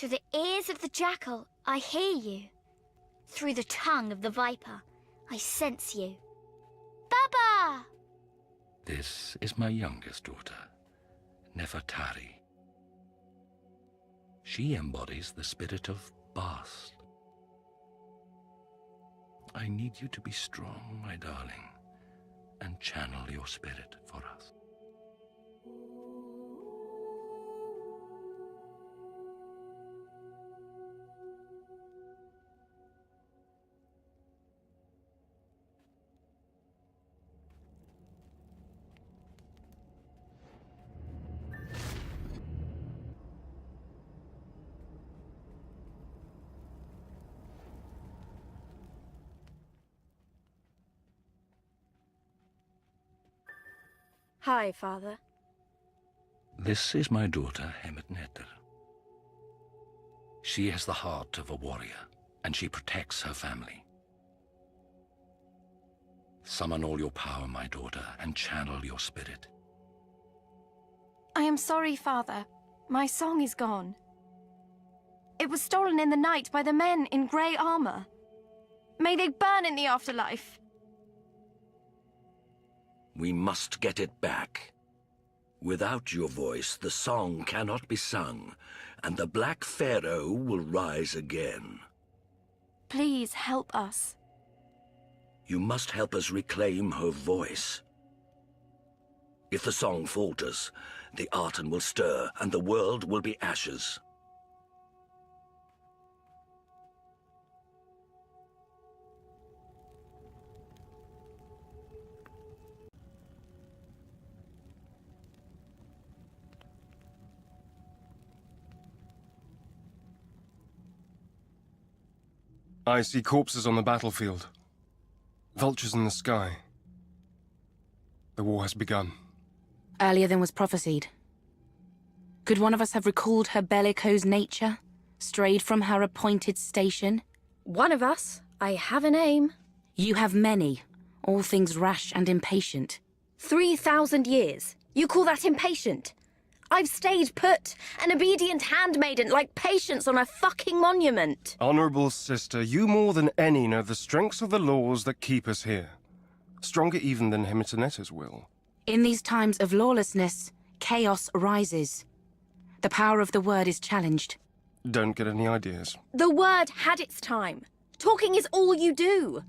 Through the ears of the jackal, I hear you. Through the tongue of the viper, I sense you. Baba! This is my youngest daughter, Nefertari. She embodies the spirit of Bast. I need you to be strong, my darling, and channel your spirit for us. Hi, Father. This is my daughter, Neter. She has the heart of a warrior, and she protects her family. Summon all your power, my daughter, and channel your spirit. I am sorry, Father. My song is gone. It was stolen in the night by the men in grey armor. May they burn in the afterlife. We must get it back. Without your voice, the song cannot be sung, and the Black Pharaoh will rise again. Please help us. You must help us reclaim her voice. If the song falters, the Arten will stir, and the world will be ashes. I see corpses on the battlefield. Vultures in the sky. The war has begun. Earlier than was prophesied. Could one of us have recalled her bellicose nature? Strayed from her appointed station? One of us. I have a name. You have many. All things rash and impatient. 3,000 years. You call that impatient? I've stayed put, an obedient handmaiden like Patience on a fucking monument. Honorable sister, you more than any know the strengths of the laws that keep us here. Stronger even than Neter's will. In these times of lawlessness, chaos rises. The power of the word is challenged. Don't get any ideas. The word had its time. Talking is all you do.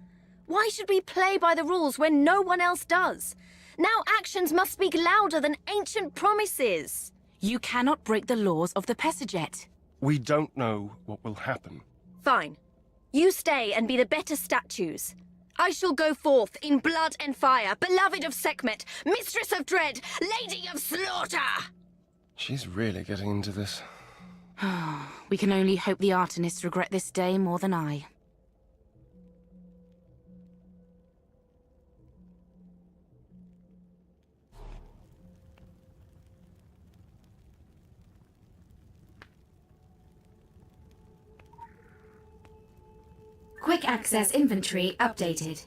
Why should we play by the rules when no one else does? Now actions must speak louder than ancient promises. You cannot break the laws of the Pesaget. We don't know what will happen. Fine. You stay and be the better statues. I shall go forth in blood and fire, beloved of Sekhmet, mistress of dread, lady of slaughter! She's really getting into this. We can only hope the Artenists regret this day more than I. Quick access inventory updated.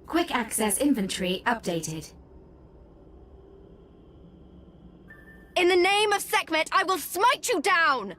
Quick access inventory updated. In the name of Sekhmet, I will smite you down!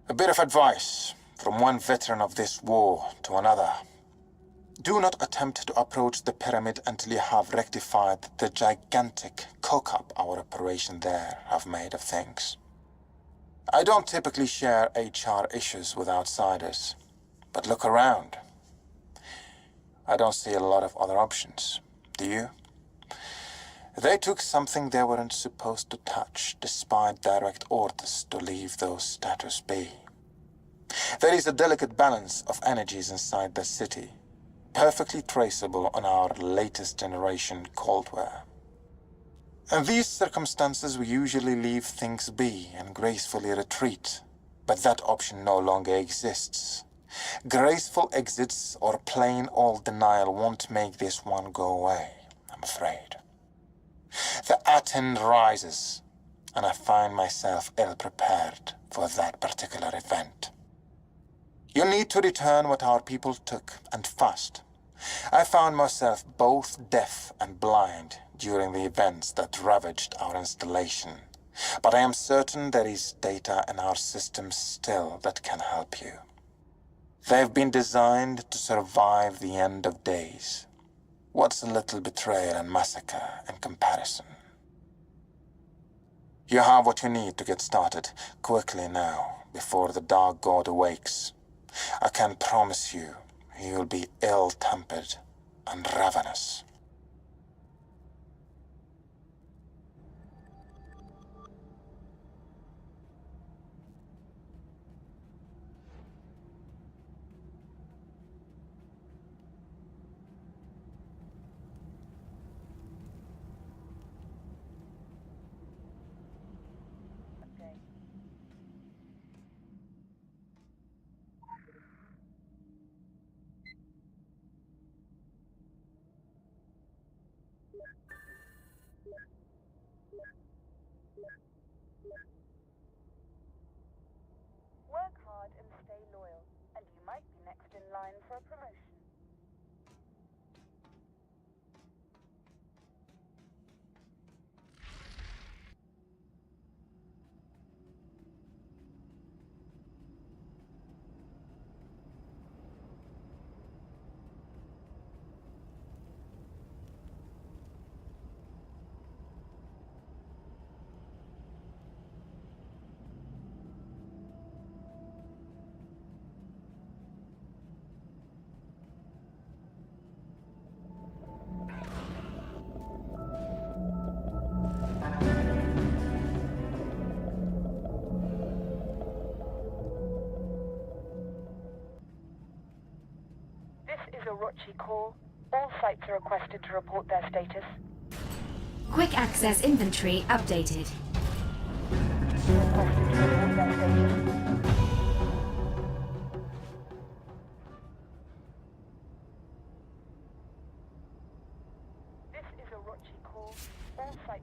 A bit of advice from one veteran of this war to another. Do not attempt to approach the pyramid until you have rectified the gigantic cock-up our operation there have made of things. I don't typically share HR issues with outsiders, but look around. I don't see a lot of other options, do you? They took something they weren't supposed to touch, despite direct orders to leave those status be. There is a delicate balance of energies inside the city, perfectly traceable on our latest generation Coldware. In these circumstances, we usually leave things be and gracefully retreat, but that option no longer exists. Graceful exits or plain old denial won't make this one go away, I'm afraid. The Aten rises, and I find myself ill-prepared for that particular event. You need to return what our people took, and fast. I found myself both deaf and blind during the events that ravaged our installation, but I am certain there is data in our systems still that can help you. They've been designed to survive the end of days. What's a little betrayal and massacre in comparison? You have what you need to get started, quickly now, before the Dark God awakes. I can promise you, you'll be ill-tempered and ravenous. Work hard and stay loyal, and you might be next in line for a promotion. This is a Orochi call. All sites are requested to report their status. Quick access inventory updated. Requested to report their status. This is a Orochi call. All sites.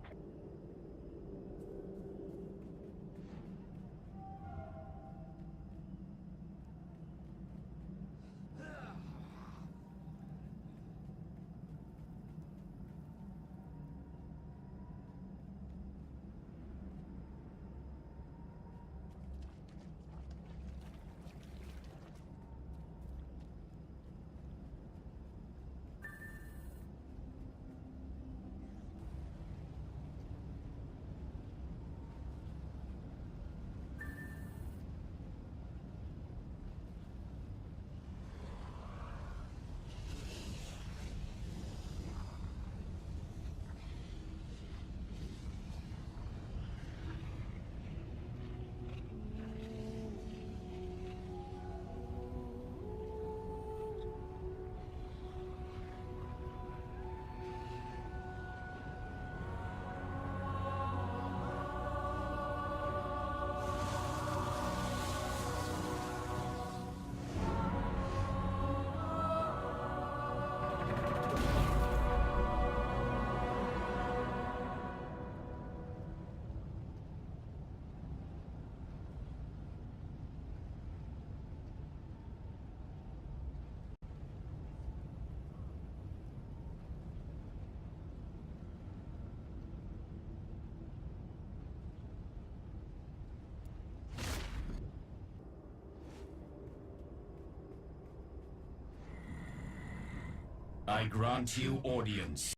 I grant you audience.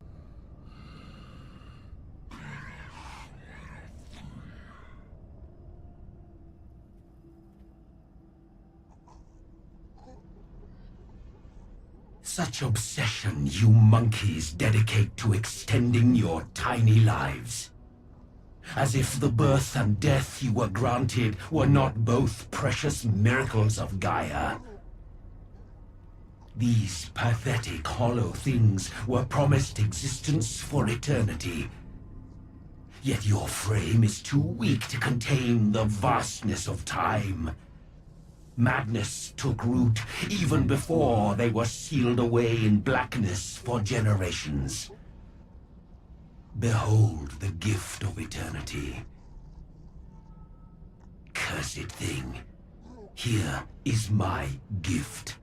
Such obsession you monkeys dedicate to extending your tiny lives. As if the birth and death you were granted were not both precious miracles of Gaia. These pathetic hollow things were promised existence for eternity. Yet your frame is too weak to contain the vastness of time. Madness took root even before they were sealed away in blackness for generations. Behold the gift of eternity. Cursed thing, here is my gift.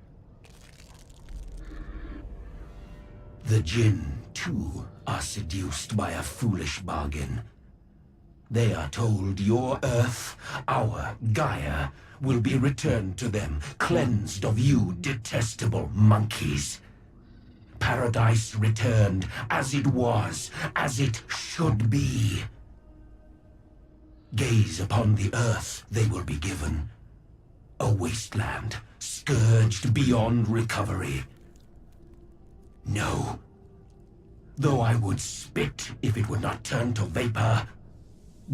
The Jinn, too, are seduced by a foolish bargain. They are told your Earth, our Gaia, will be returned to them, cleansed of you detestable monkeys. Paradise returned as it was, as it should be. Gaze upon the Earth they will be given. A wasteland, scourged beyond recovery. No. Though I would spit if it would not turn to vapor,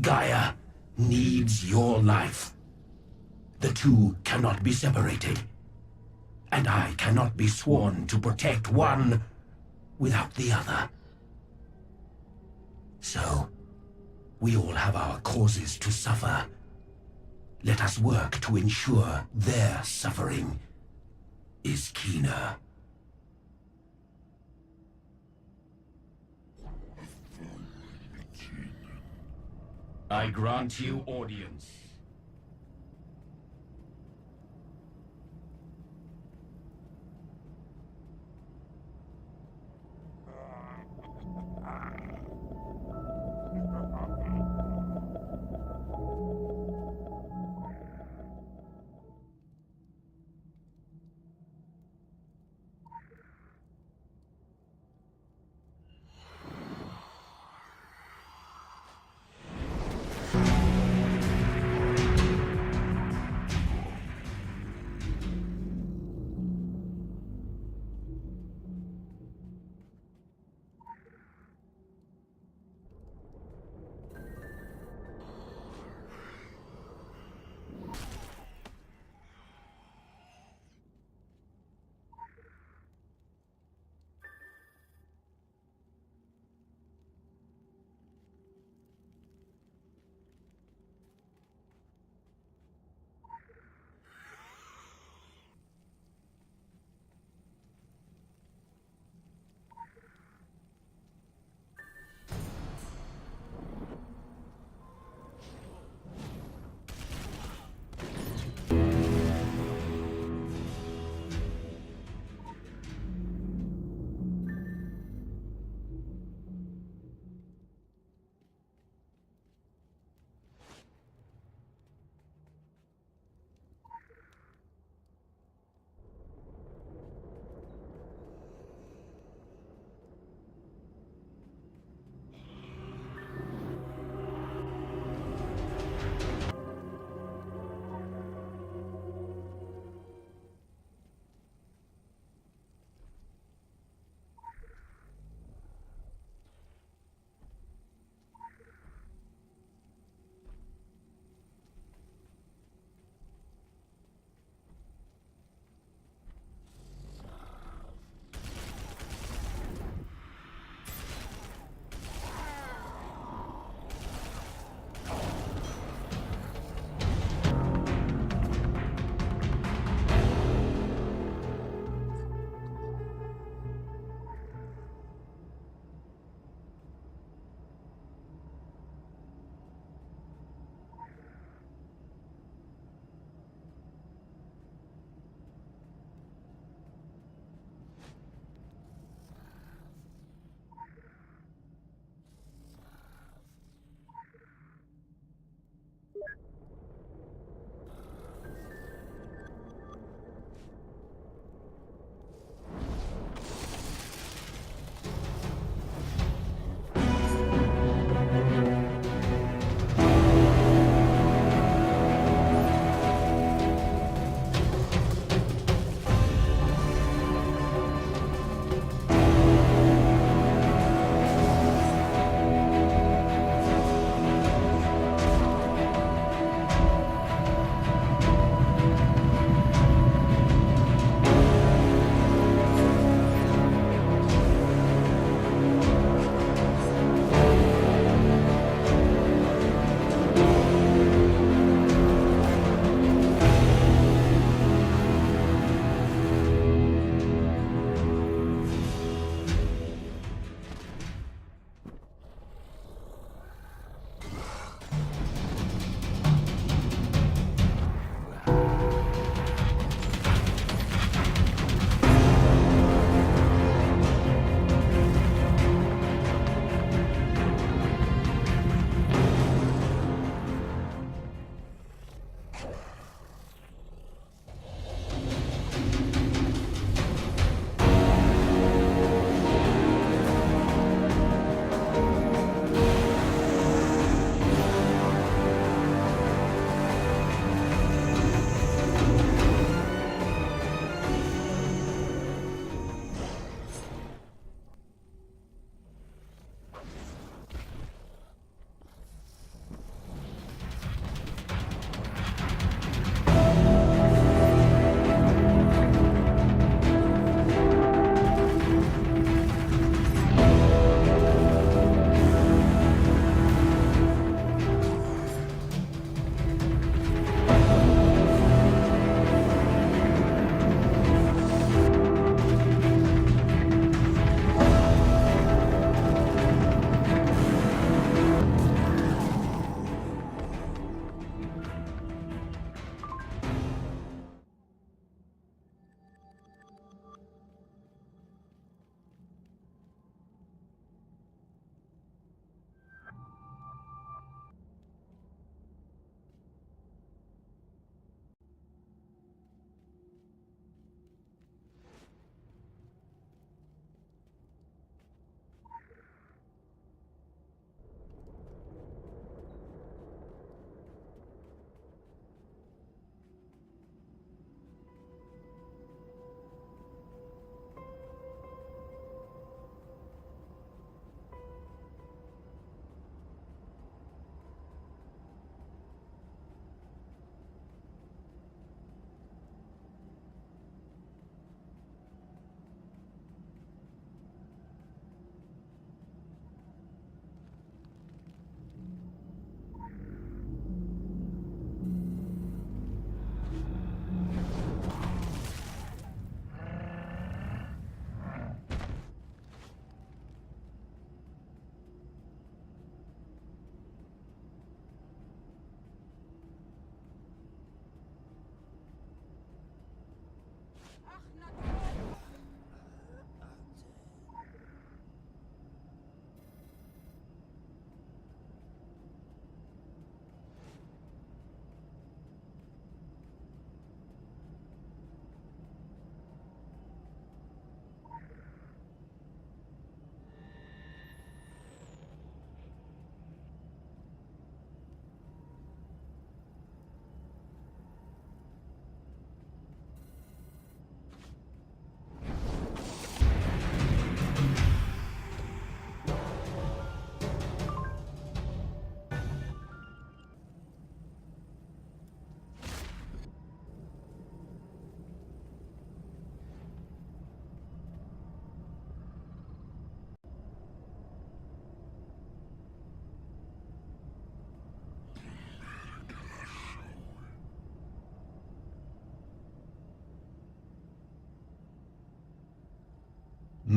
Gaia needs your life. The two cannot be separated. And I cannot be sworn to protect one without the other. So, we all have our causes to suffer. Let us work to ensure their suffering is keener. I grant you audience.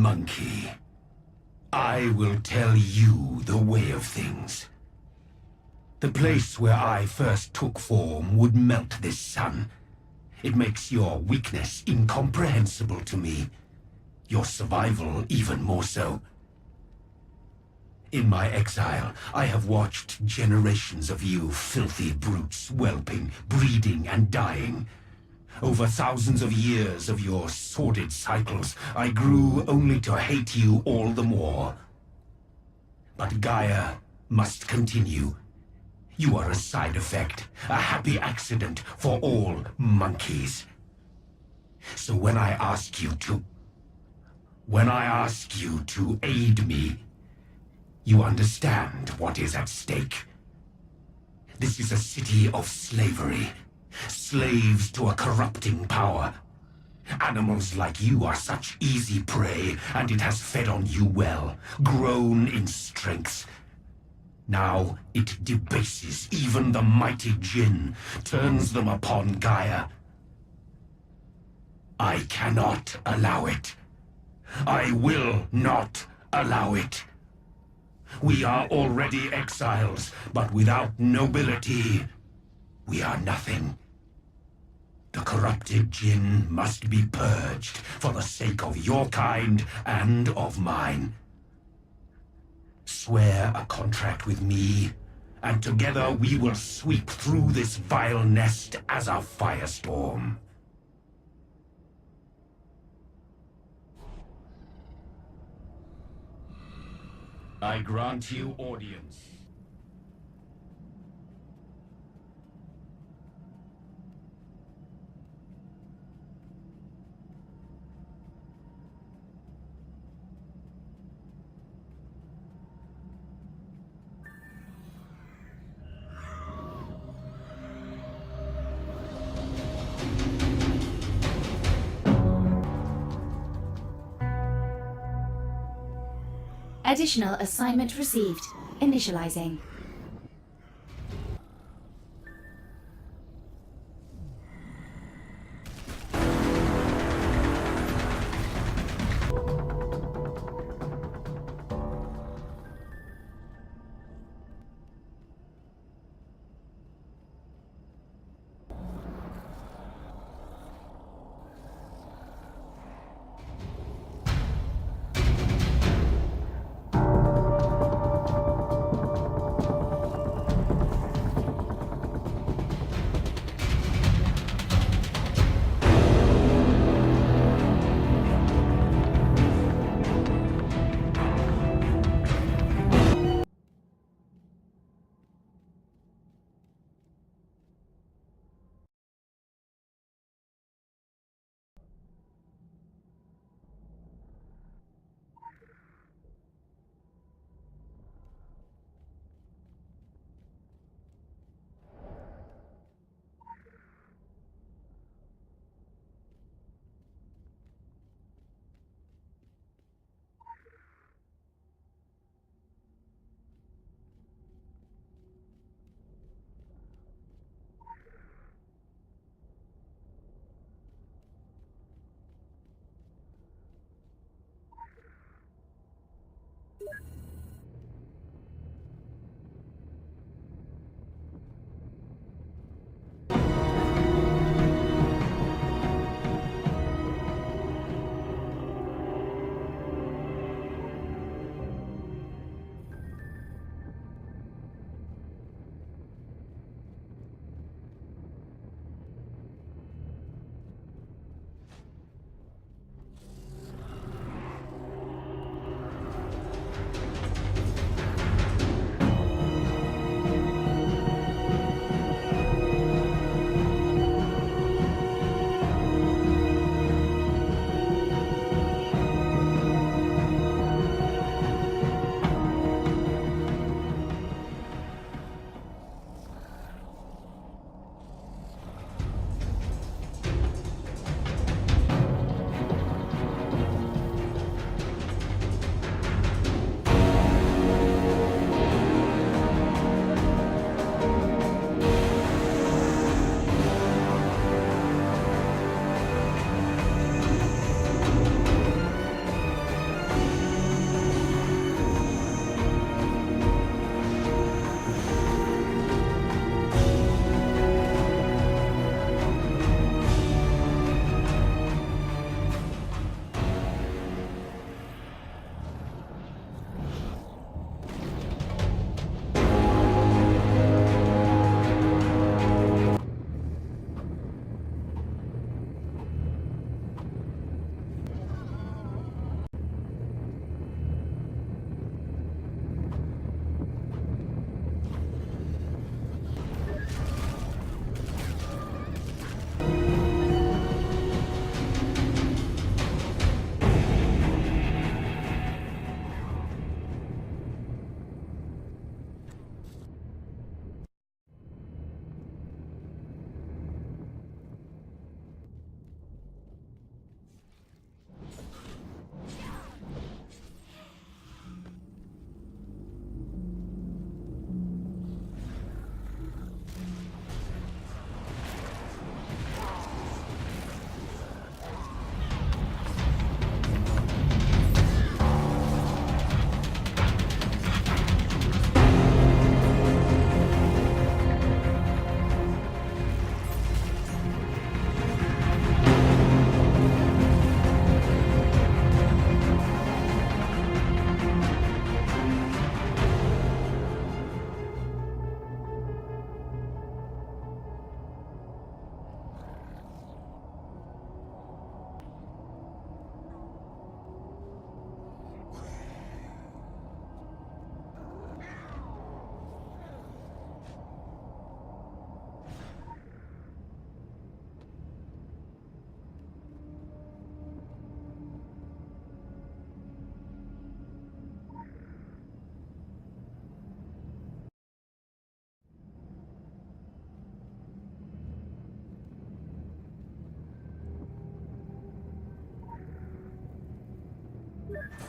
monkey. I will tell you the way of things. The place where I first took form would melt this sun. It makes your weakness incomprehensible to me. Your survival even more so. In my exile, I have watched generations of you filthy brutes whelping, breeding, and dying. Over thousands of years of your sordid cycles, I grew only to hate you all the more. But Gaia must continue. You are a side effect, a happy accident for all monkeys. So when I ask you to aid me, you understand what is at stake. This is a city of slavery. Slaves to a corrupting power. Animals like you are such easy prey, and it has fed on you well, grown in strength. Now it debases even the mighty Jinn, turns them upon Gaia. I cannot allow it. I will not allow it. We are already exiles, but without nobility, we are nothing. The corrupted Jinn must be purged for the sake of your kind and of mine. Swear a contract with me, and together we will sweep through this vile nest as a firestorm. I grant you audience. Additional assignment received. Initializing.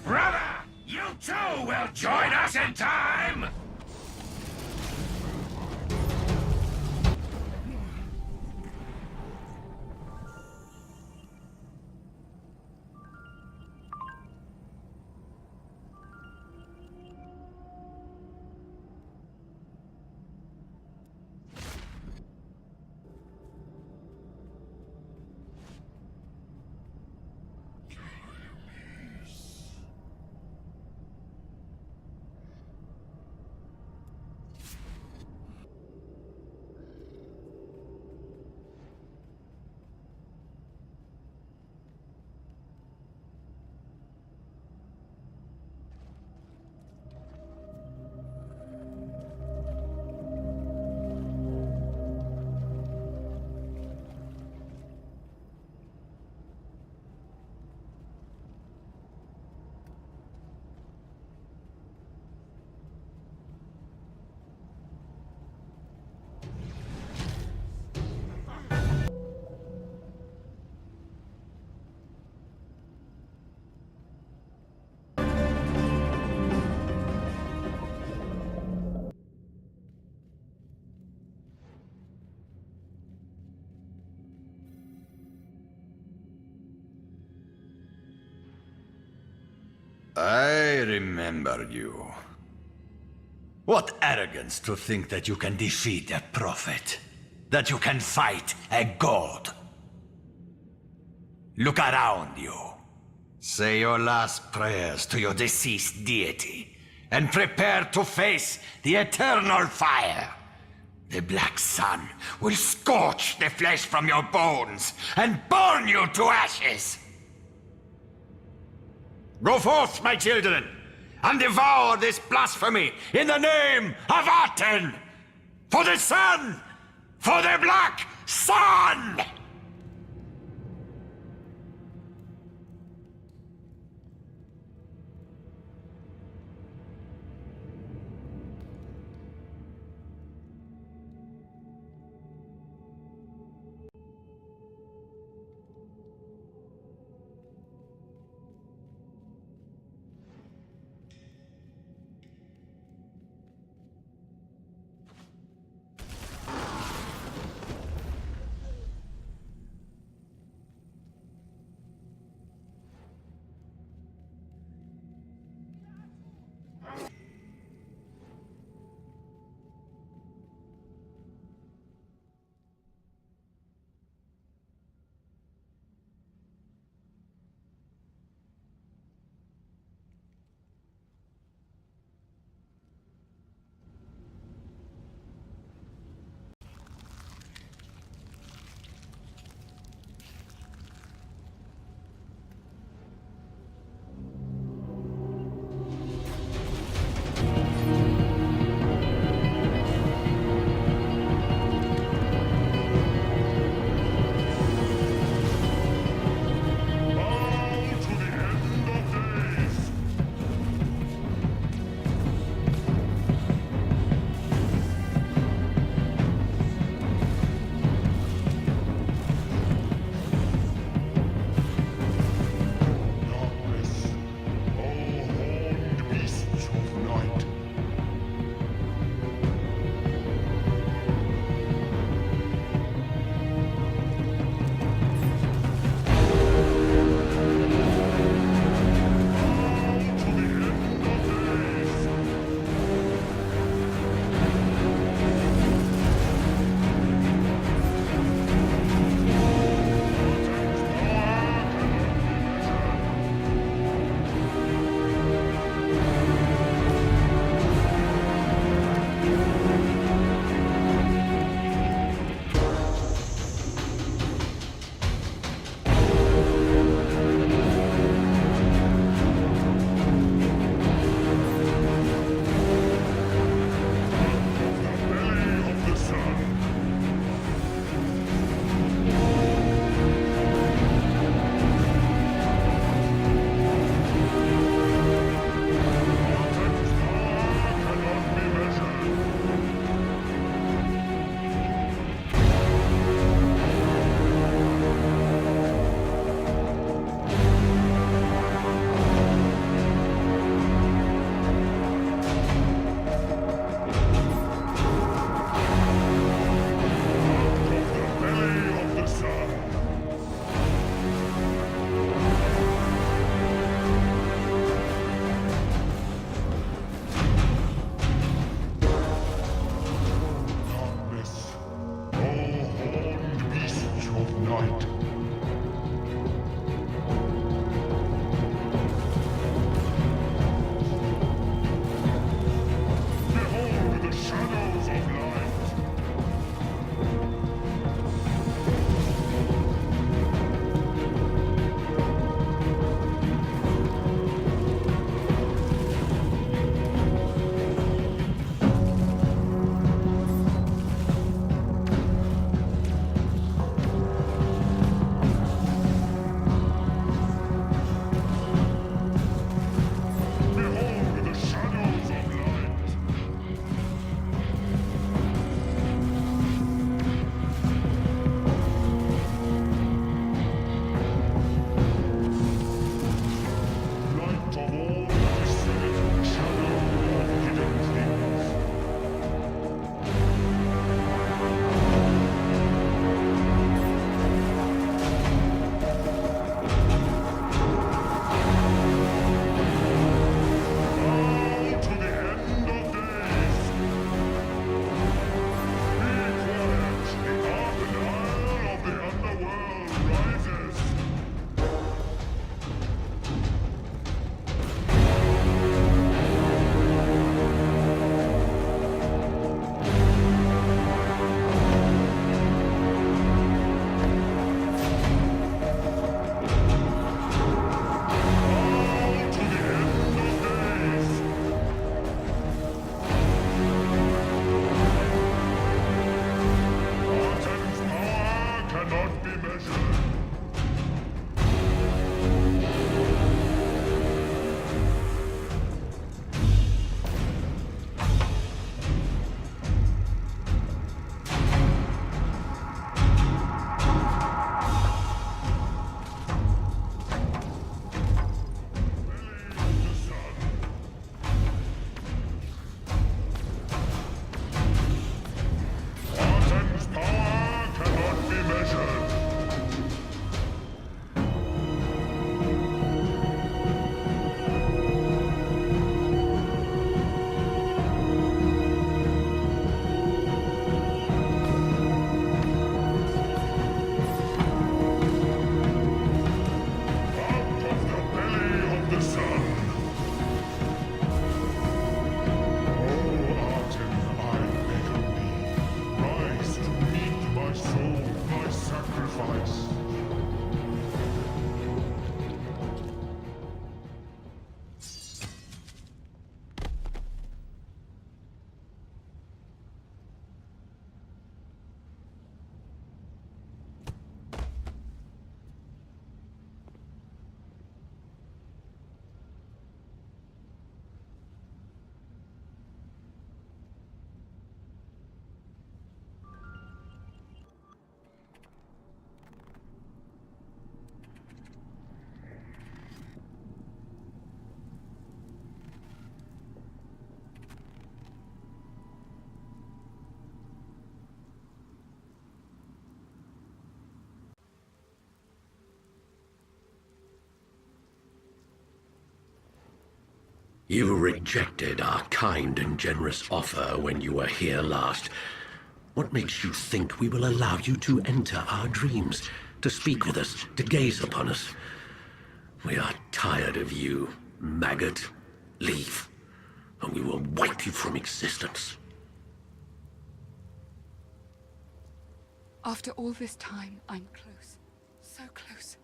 Brother, you too will join us in time! I remember you. What arrogance to think that you can defeat a prophet. That you can fight a god. Look around you. Say your last prayers to your deceased deity, and prepare to face the eternal fire. The black sun will scorch the flesh from your bones and burn you to ashes. Go forth, my children, and devour this blasphemy in the name of Aten! For the sun! For the black sun! You rejected our kind and generous offer when you were here last. What makes you think we will allow you to enter our dreams, to speak with us, to gaze upon us? We are tired of you, maggot. Leave, and we will wipe you from existence. After all this time, I'm close. So close.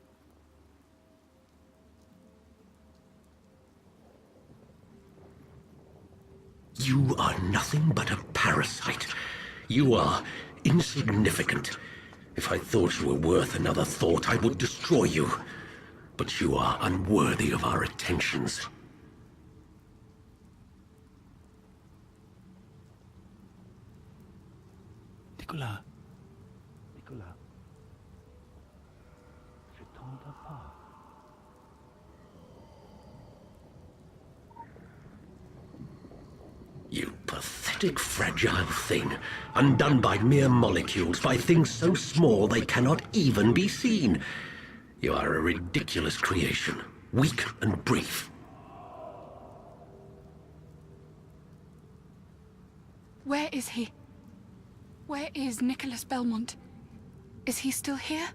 You are nothing but a parasite. You are insignificant. If I thought you were worth another thought, I would destroy you. But you are unworthy of our attentions. Nicolas. Nicolas. Je t'entends pas. You pathetic, fragile thing, undone by mere molecules, by things so small they cannot even be seen. You are a ridiculous creation, weak and brief. Where is he? Where is Nicholas Belmont? Is he still here?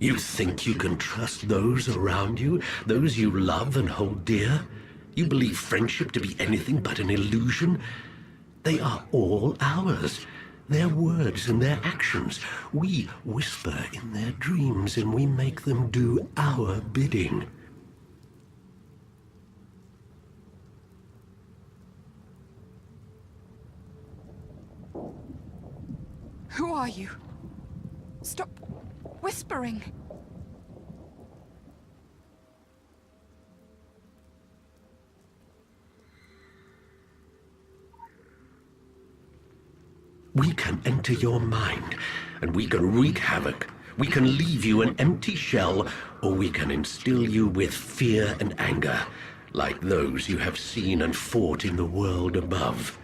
You think you can trust those around you, those you love and hold dear? You believe friendship to be anything but an illusion? They are all ours. Their words and their actions. We whisper in their dreams and we make them do our bidding. Who are you? Stop whispering. We can enter your mind, and we can wreak havoc. We can leave you an empty shell, or we can instill you with fear and anger, like those you have seen and fought in the world above.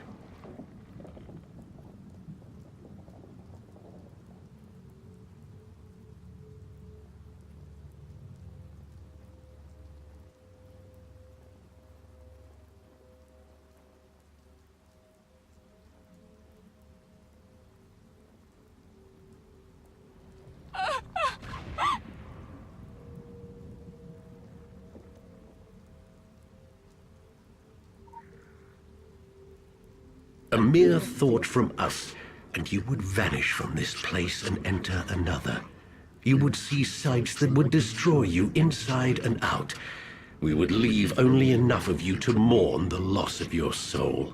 A mere thought from us, and you would vanish from this place and enter another. You would see sights that would destroy you inside and out. We would leave only enough of you to mourn the loss of your soul.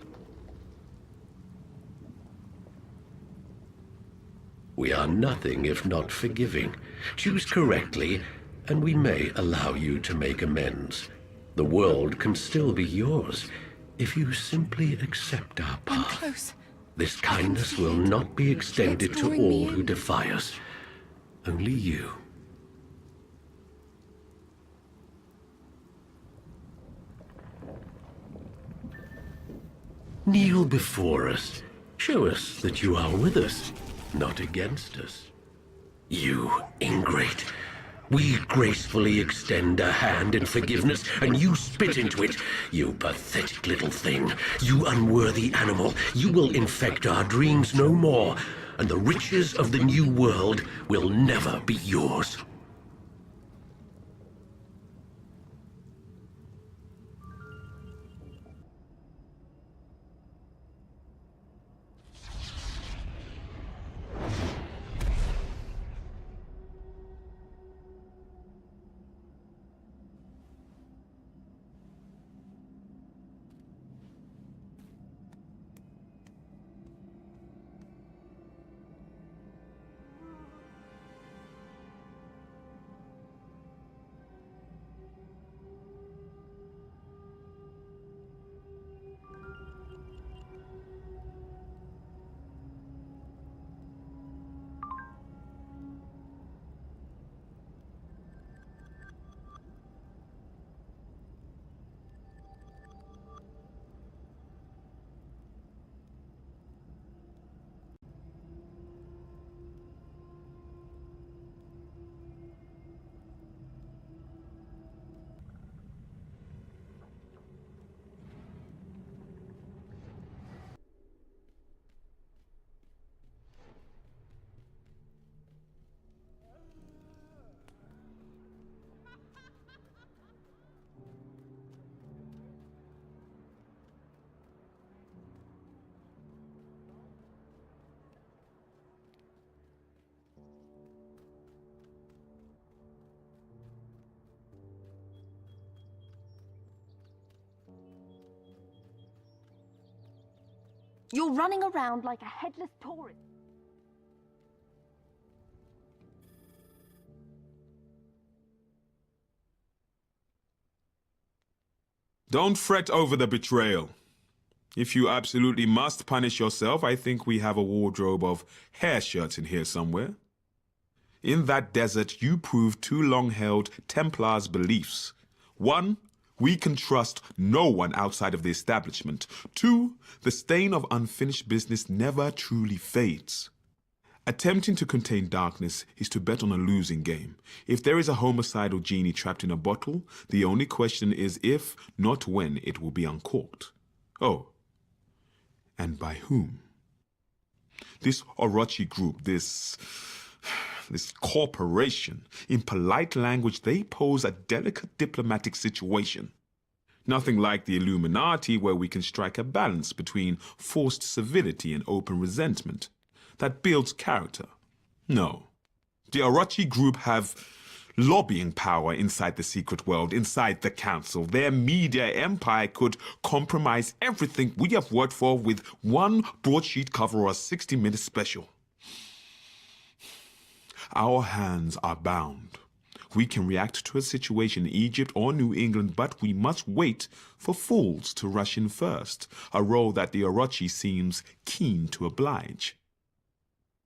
We are nothing if not forgiving. Choose correctly, and we may allow you to make amends. The world can still be yours, if you simply accept our path. I'm close. This kindness will not be extended to all who defy us. Only you. Kneel before us. Show us that you are with us, not against us. You ingrate. We gracefully extend a hand in forgiveness, and you spit into it. You pathetic little thing. You unworthy animal. You will infect our dreams no more, and the riches of the new world will never be yours. You're running around like a headless tourist. Don't fret over the betrayal. If you absolutely must punish yourself, I think we have a wardrobe of hair shirts in here somewhere. In that desert, you proved two long-held Templars' beliefs. 1, we can trust no one outside of the establishment. 2, the stain of unfinished business never truly fades. Attempting to contain darkness is to bet on a losing game. If there is a homicidal genie trapped in a bottle, the only question is if, not when, it will be uncorked. Oh, and by whom? This Orochi group, this corporation, in polite language, they pose a delicate diplomatic situation. Nothing like the Illuminati, where we can strike a balance between forced civility and open resentment. That builds character. No. The Orochi group have lobbying power inside the secret world, inside the council. Their media empire could compromise everything we have worked for with one broadsheet cover or a 60-minute special. Our hands are bound. We can react to a situation in Egypt or New England, but we must wait for fools to rush in first, a role that the Orochi seems keen to oblige.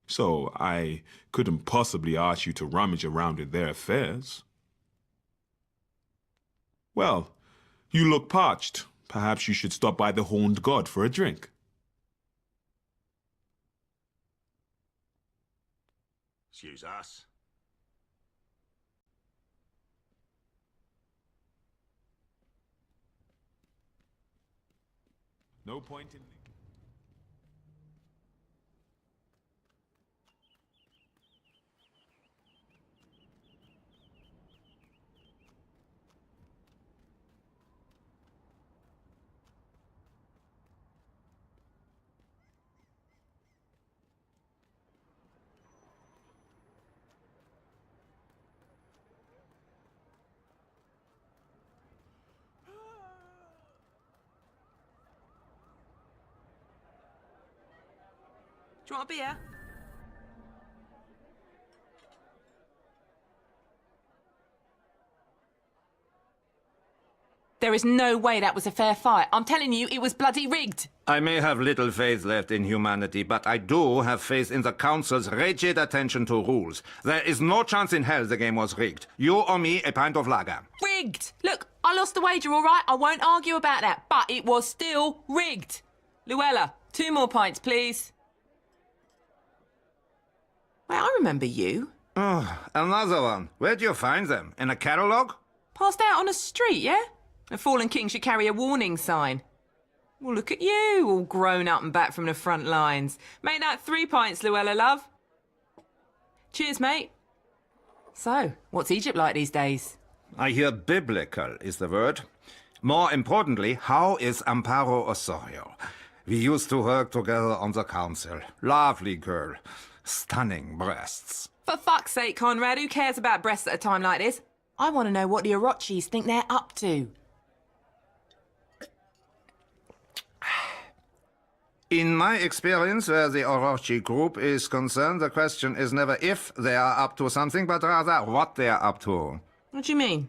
So I couldn't possibly ask you to rummage around in their affairs. Well, you look parched. Perhaps you should stop by the Horned God for a drink. Excuse us. No point in... Do you want a beer? There is no way that was a fair fight. I'm telling you, it was bloody rigged. I may have little faith left in humanity, but I do have faith in the Council's rigid attention to rules. There is no chance in hell the game was rigged. You owe me a pint of lager. Rigged! Look, I lost the wager, all right? I won't argue about that, but it was still rigged. Luella, 2 more pints, please. Wait, I remember you. Oh, another one. Where'd you find them? In a catalogue? Passed out on a street, yeah? A fallen king should carry a warning sign. Well, look at you, all grown up and back from the front lines. Make that 3 pints, Luella, love. Cheers, mate. So, what's Egypt like these days? I hear biblical is the word. More importantly, how is Amparo Osorio? We used to work together on the council. Lovely girl. Stunning breasts. For fuck's sake, Conrad, who cares about breasts at a time like this? I want to know what the Orochis think they're up to. In my experience, where the Orochi group is concerned, the question is never if they are up to something, but rather what they are up to. What do you mean?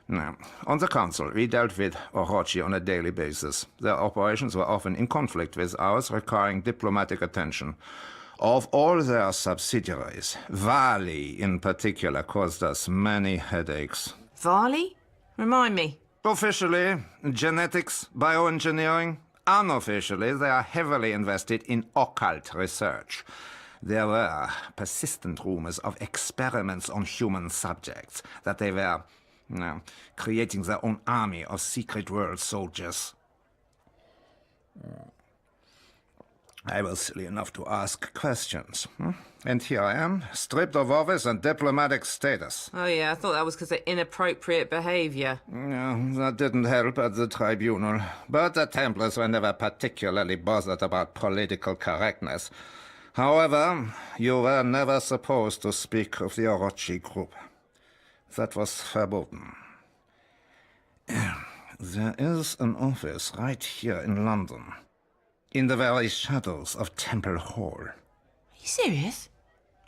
Now, on the council, we dealt with Orochi on a daily basis. Their operations were often in conflict with ours, requiring diplomatic attention. Of all their subsidiaries, Vali in particular caused us many headaches. Vali? Remind me. Officially, genetics, bioengineering. Unofficially, they are heavily invested in occult research. There were persistent rumors of experiments on human subjects, that they were, creating their own army of secret world soldiers. I was silly enough to ask questions. And here I am, stripped of office and diplomatic status. Oh yeah, I thought that was because of inappropriate behavior. Yeah, that didn't help at the tribunal. But the Templars were never particularly bothered about political correctness. However, you were never supposed to speak of the Orochi group. That was verboten. There is an office right here in London. In the very shadows of Temple Hall. Are you serious?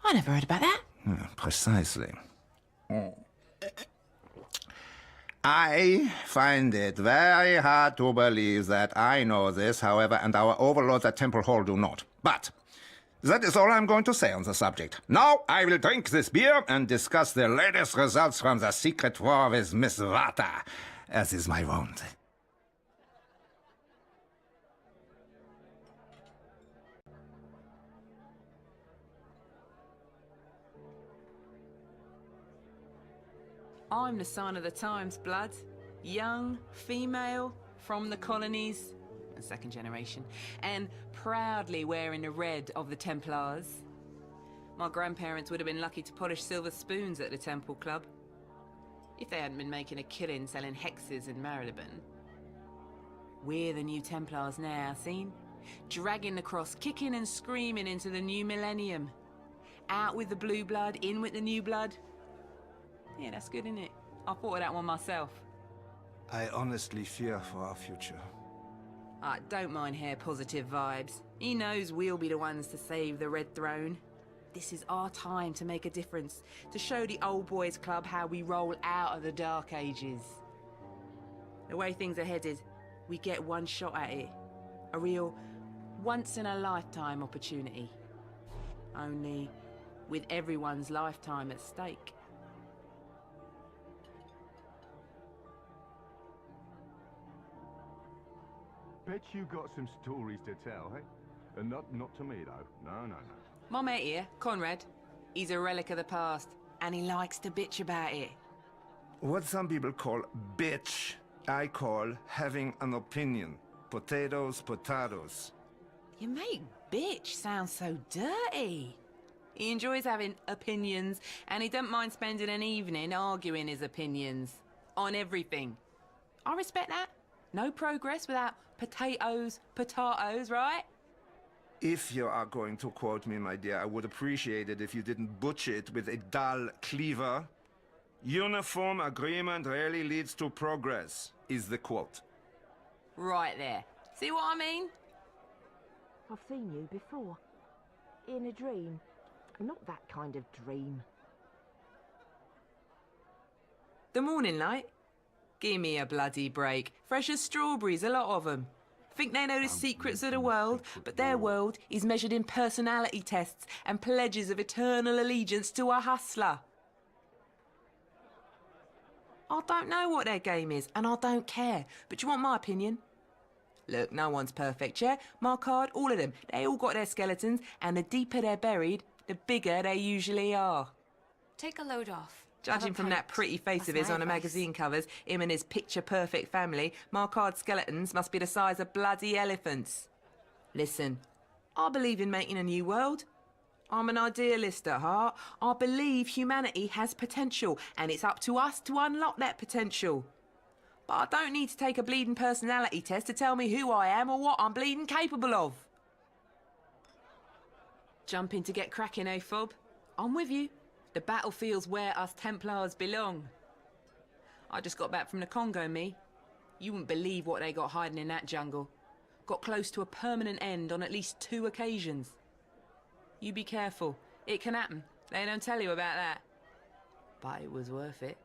I never heard about that. Precisely. I find it very hard to believe that I know this, however, and our overlords at Temple Hall do not. But that is all I'm going to say on the subject. Now I will drink this beer and discuss the latest results from the secret war with Miss Vata, as is my wont. I'm the sign of the times, blood. Young, female, from the colonies, second generation, and proudly wearing the red of the Templars. My grandparents would have been lucky to polish silver spoons at the Temple Club, if they hadn't been making a killing selling hexes in Marylebone. We're the new Templars now, seen? Dragging the cross, kicking and screaming into the new millennium. Out with the blue blood, in with the new blood. Yeah, that's good, isn't it? I thought of that one myself. I honestly fear for our future. Don't mind Hair positive vibes. He knows we'll be the ones to save the Red Throne. This is our time to make a difference, to show the old boys club how we roll out of the Dark Ages. The way things are headed, we get one shot at it. A real once-in-a-lifetime opportunity. Only with everyone's lifetime at stake. Bet you got some stories to tell, hey? And not to me, though. No. My mate here, Conrad, he's a relic of the past, and he likes to bitch about it. What some people call bitch, I call having an opinion. Potatoes, potatoes. You make bitch sound so dirty. He enjoys having opinions, and he don't mind spending an evening arguing his opinions. On everything. I respect that. No progress without potatoes, right? If you are going to quote me, my dear, I would appreciate it if you didn't butcher it with a dull cleaver. Uniform agreement rarely leads to progress, is the quote. Right there. See what I mean? I've seen you before. In a dream. Not that kind of dream. The morning light? Give me a bloody break. Fresh as strawberries, a lot of them. Think they know the secrets of the world, but their world is measured in personality tests and pledges of eternal allegiance to a hustler. I don't know what their game is, and I don't care. But do you want my opinion? Look, no one's perfect, yeah? My card, all of them. They all got their skeletons, and the deeper they're buried, the bigger they usually are. Take a load off. Judging from that pretty face of his on the magazine covers, him and his picture-perfect family, Markard's skeletons must be the size of bloody elephants. Listen, I believe in making a new world. I'm an idealist at heart. I believe humanity has potential, and it's up to us to unlock that potential. But I don't need to take a bleeding personality test to tell me who I am or what I'm bleeding capable of. Jumping to get cracking, eh, Fob? I'm with you. The battlefield's where us Templars belong. I just got back from the Congo, me. You wouldn't believe what they got hiding in that jungle. Got close to a permanent end on at least 2 occasions. You be careful. It can happen. They don't tell you about that. But it was worth it.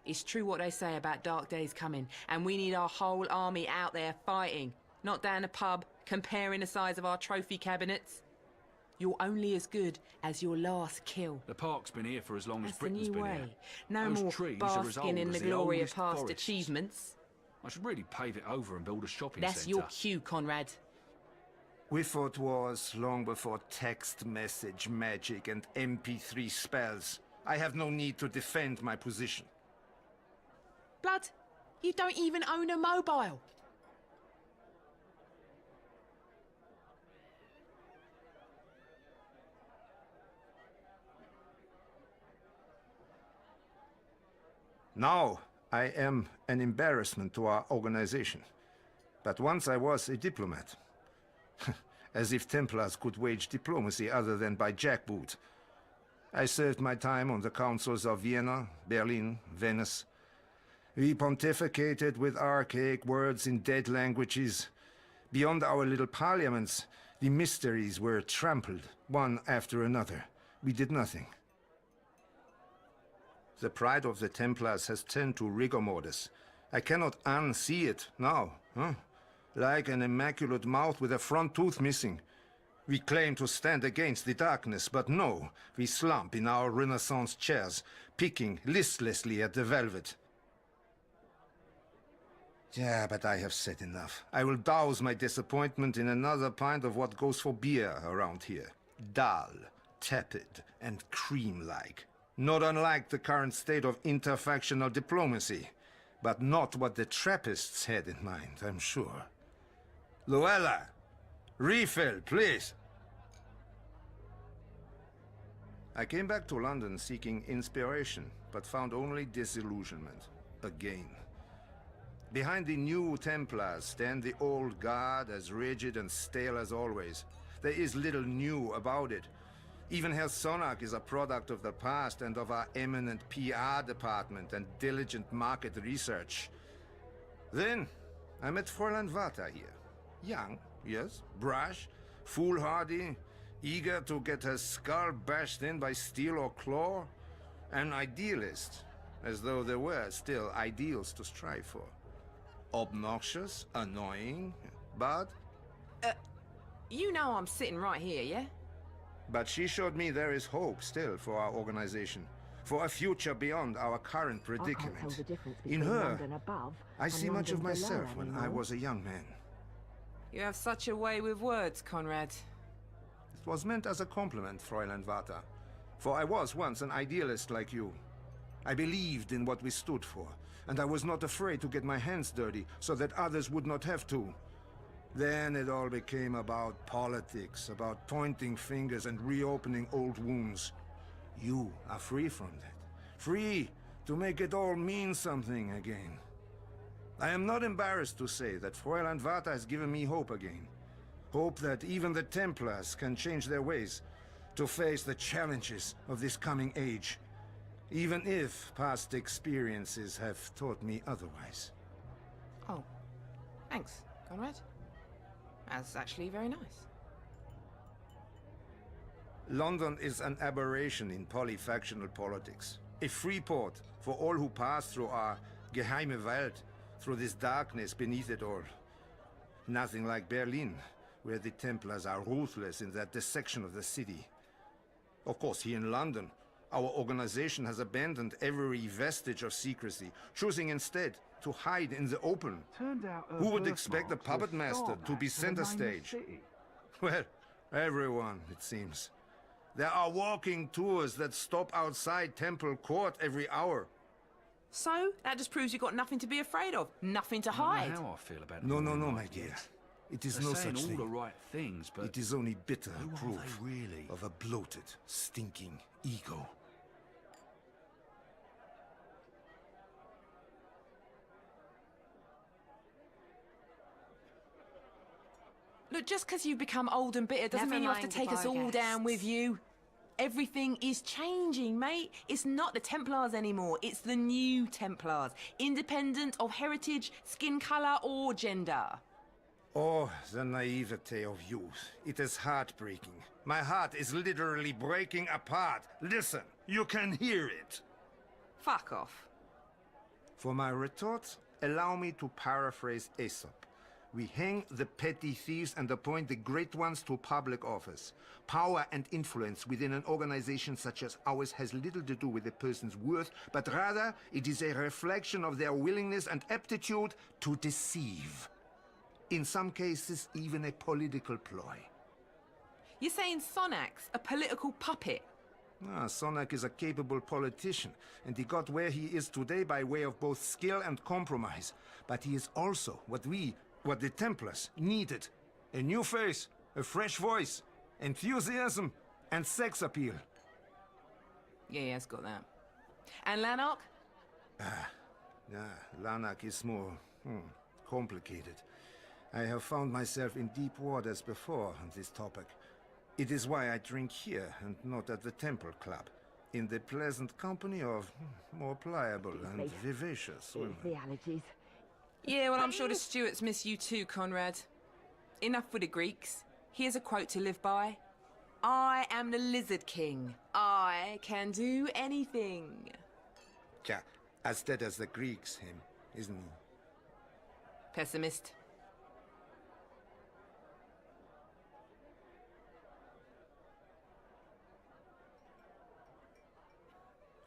It's true what they say about dark days coming, and we need our whole army out there fighting, not down a pub comparing the size of our trophy cabinets. You're only as good as your last kill. The park's been here for as long as That's the Britain's new been way. here. No Those more trees are as basking old in as the the glory of oldest past forests. achievements. I should really pave it over and build a shopping That's centre. your cue, Conrad. We fought wars long before text message magic and MP3 spells. I have no need to defend my position. Blood, you don't even own a mobile. Now I am an embarrassment to our organization. But once I was a diplomat. As if Templars could wage diplomacy other than by jackboot. I served my time on the councils of Vienna, Berlin, Venice. We pontificated with archaic words in dead languages, Beyond our little parliaments, the mysteries were trampled, one after another. We did nothing. The pride of the Templars has turned to rigor mortis. I cannot unsee it now, huh? Like an immaculate mouth with a front tooth missing. We claim to stand against the darkness, but no, we slump in our Renaissance chairs, picking listlessly at the velvet. Yeah, but I have said enough. I will douse my disappointment in another pint of what goes for beer around here. Dull, tepid, and cream-like. Not unlike the current state of interfactional diplomacy. But not what the Trappists had in mind, I'm sure. Luella! Refill, please! I came back to London seeking inspiration, but found only disillusionment. Again. Behind the new Templars stand the old guard, as rigid and stale as always. There is little new about it. Even Herr Sonach is a product of the past and of our eminent PR department and diligent market research. Then, I met Fräulein Vata here. Young, yes, brash, foolhardy, eager to get her skull bashed in by steel or claw. An idealist, as though there were still ideals to strive for. Obnoxious, annoying, but... You know I'm sitting right here, yeah? But she showed me there is hope still for our organization, for a future beyond our current predicament. I can't tell the difference In between her, London above I see and much of London below myself when I anymore. was a young man. You have such a way with words, Conrad. It was meant as a compliment, Fräulein Vata, for I was once an idealist like you. I believed in what we stood for, and I was not afraid to get my hands dirty so that others would not have to. Then it all became about politics, about pointing fingers and reopening old wounds. You are free from that. Free to make it all mean something again. I am not embarrassed to say that Fräulein Vata has given me hope again. Hope that even the Templars can change their ways to face the challenges of this coming age. Even if past experiences have taught me otherwise. Oh, thanks, Conrad. That's actually very nice. London is an aberration in polyfactional politics. A free port for all who pass through our geheime Welt, through this darkness beneath it all. Nothing like Berlin, where the Templars are ruthless in their dissection of the city. Of course, here in London, our organization has abandoned every vestige of secrecy, choosing instead to hide in the open. Who would expect a puppet master to be center stage? Well, everyone, it seems. There are walking tours that stop outside Temple Court every hour. So, that just proves you've got nothing to be afraid of, nothing to hide. I don't know how I feel about it. No, my dear. It is They're no saying such all thing. the right things, but It is only bitter who are proof they really? of a bloated, stinking ego. Look, just because you've become old and bitter doesn't Never mean you have to mind take us all goodbye, down with guests. you. Everything is changing, mate. It's not the Templars anymore. It's the new Templars. Independent of heritage, skin colour or gender. Oh, the naivete of youth. It is heartbreaking. My heart is literally breaking apart. Listen, you can hear it. Fuck off. For my retort, allow me to paraphrase Aesop. We hang the petty thieves and appoint the great ones to public office. Power and influence within an organization such as ours has little to do with a person's worth, but rather it is a reflection of their willingness and aptitude to deceive. In some cases, even a political ploy. You're saying Sonach's a political puppet? Sonach is a capable politician, and he got where he is today by way of both skill and compromise. But he is also what the Templars needed. A new face, a fresh voice, enthusiasm, and sex appeal. Yeah, he has got that. And Lanark? Lanark is more complicated. I have found myself in deep waters before on this topic. It is why I drink here and not at the Temple Club, in the pleasant company of more pliable and vivacious women. It's the allergies. Yeah, well, I'm sure the Stuarts miss you too, Conrad. enough with the Greeks. Here's a quote to live by. I am the Lizard King. I can do anything. Yeah, as dead as the Greeks, him, isn't he? Pessimist.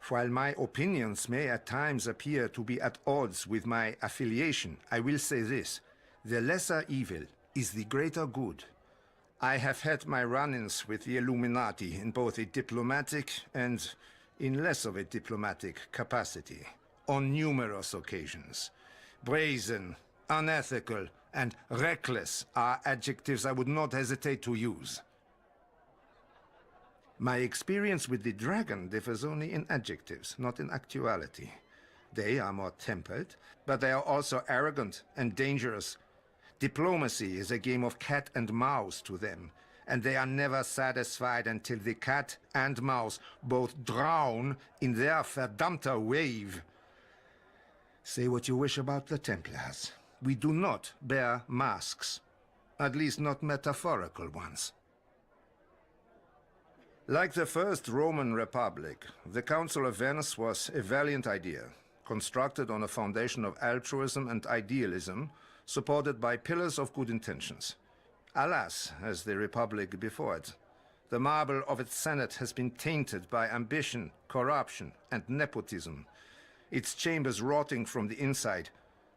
While my opinions may at times appear to be at odds with my affiliation, I will say this. The lesser evil is the greater good. I have had my run-ins with the Illuminati in both a diplomatic and in less of a diplomatic capacity, on numerous occasions. Brazen, unethical, and reckless are adjectives I would not hesitate to use. My experience with the dragon differs only in adjectives, not in actuality. They are more tempered, but they are also arrogant and dangerous. Diplomacy is a game of cat and mouse to them, and they are never satisfied until the cat and mouse both drown in their verdammter wave. Say what you wish about the Templars. We do not bear masks, at least not metaphorical ones. Like the First Roman Republic, the Council of Venice was a valiant idea, constructed on a foundation of altruism and idealism, supported by pillars of good intentions. Alas, as the Republic before it, the marble of its Senate has been tainted by ambition, corruption, and nepotism, its chambers rotting from the inside,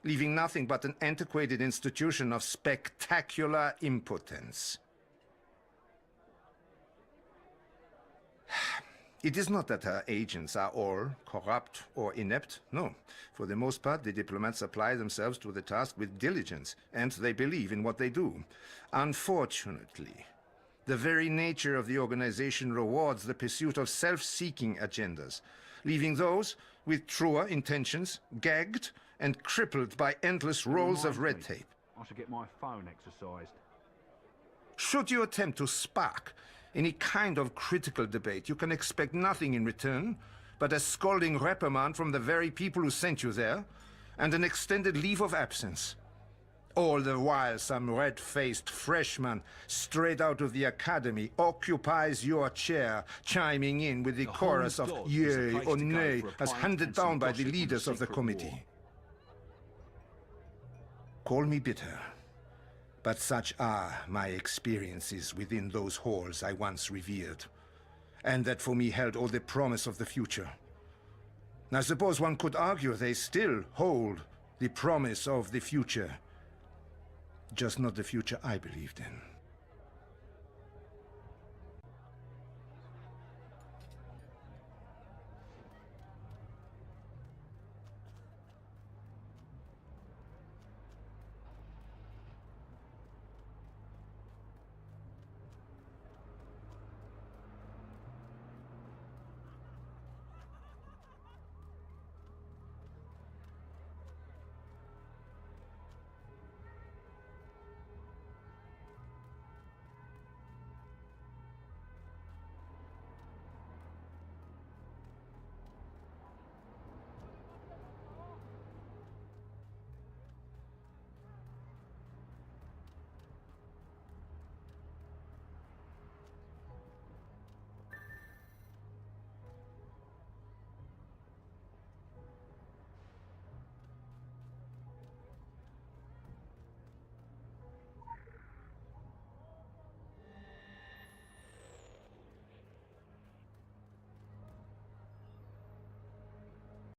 leaving nothing but an antiquated institution of spectacular impotence. It is not that her agents are all corrupt or inept. No. For the most part, the diplomats apply themselves to the task with diligence, and they believe in what they do. Unfortunately, the very nature of the organization rewards the pursuit of self-seeking agendas, leaving those with truer intentions gagged and crippled by endless rolls of red tape. I should get my phone exercised. Should you attempt to spark any kind of critical debate, you can expect nothing in return but a scalding reprimand from the very people who sent you there, and an extended leave of absence. All the while some red-faced freshman straight out of the academy occupies your chair, chiming in with the chorus of yea or nay as handed down by the leaders of the committee. Call me bitter, but such are my experiences within those halls I once revered, and that for me held all the promise of the future. I suppose one could argue they still hold the promise of the future, just not the future I believed in.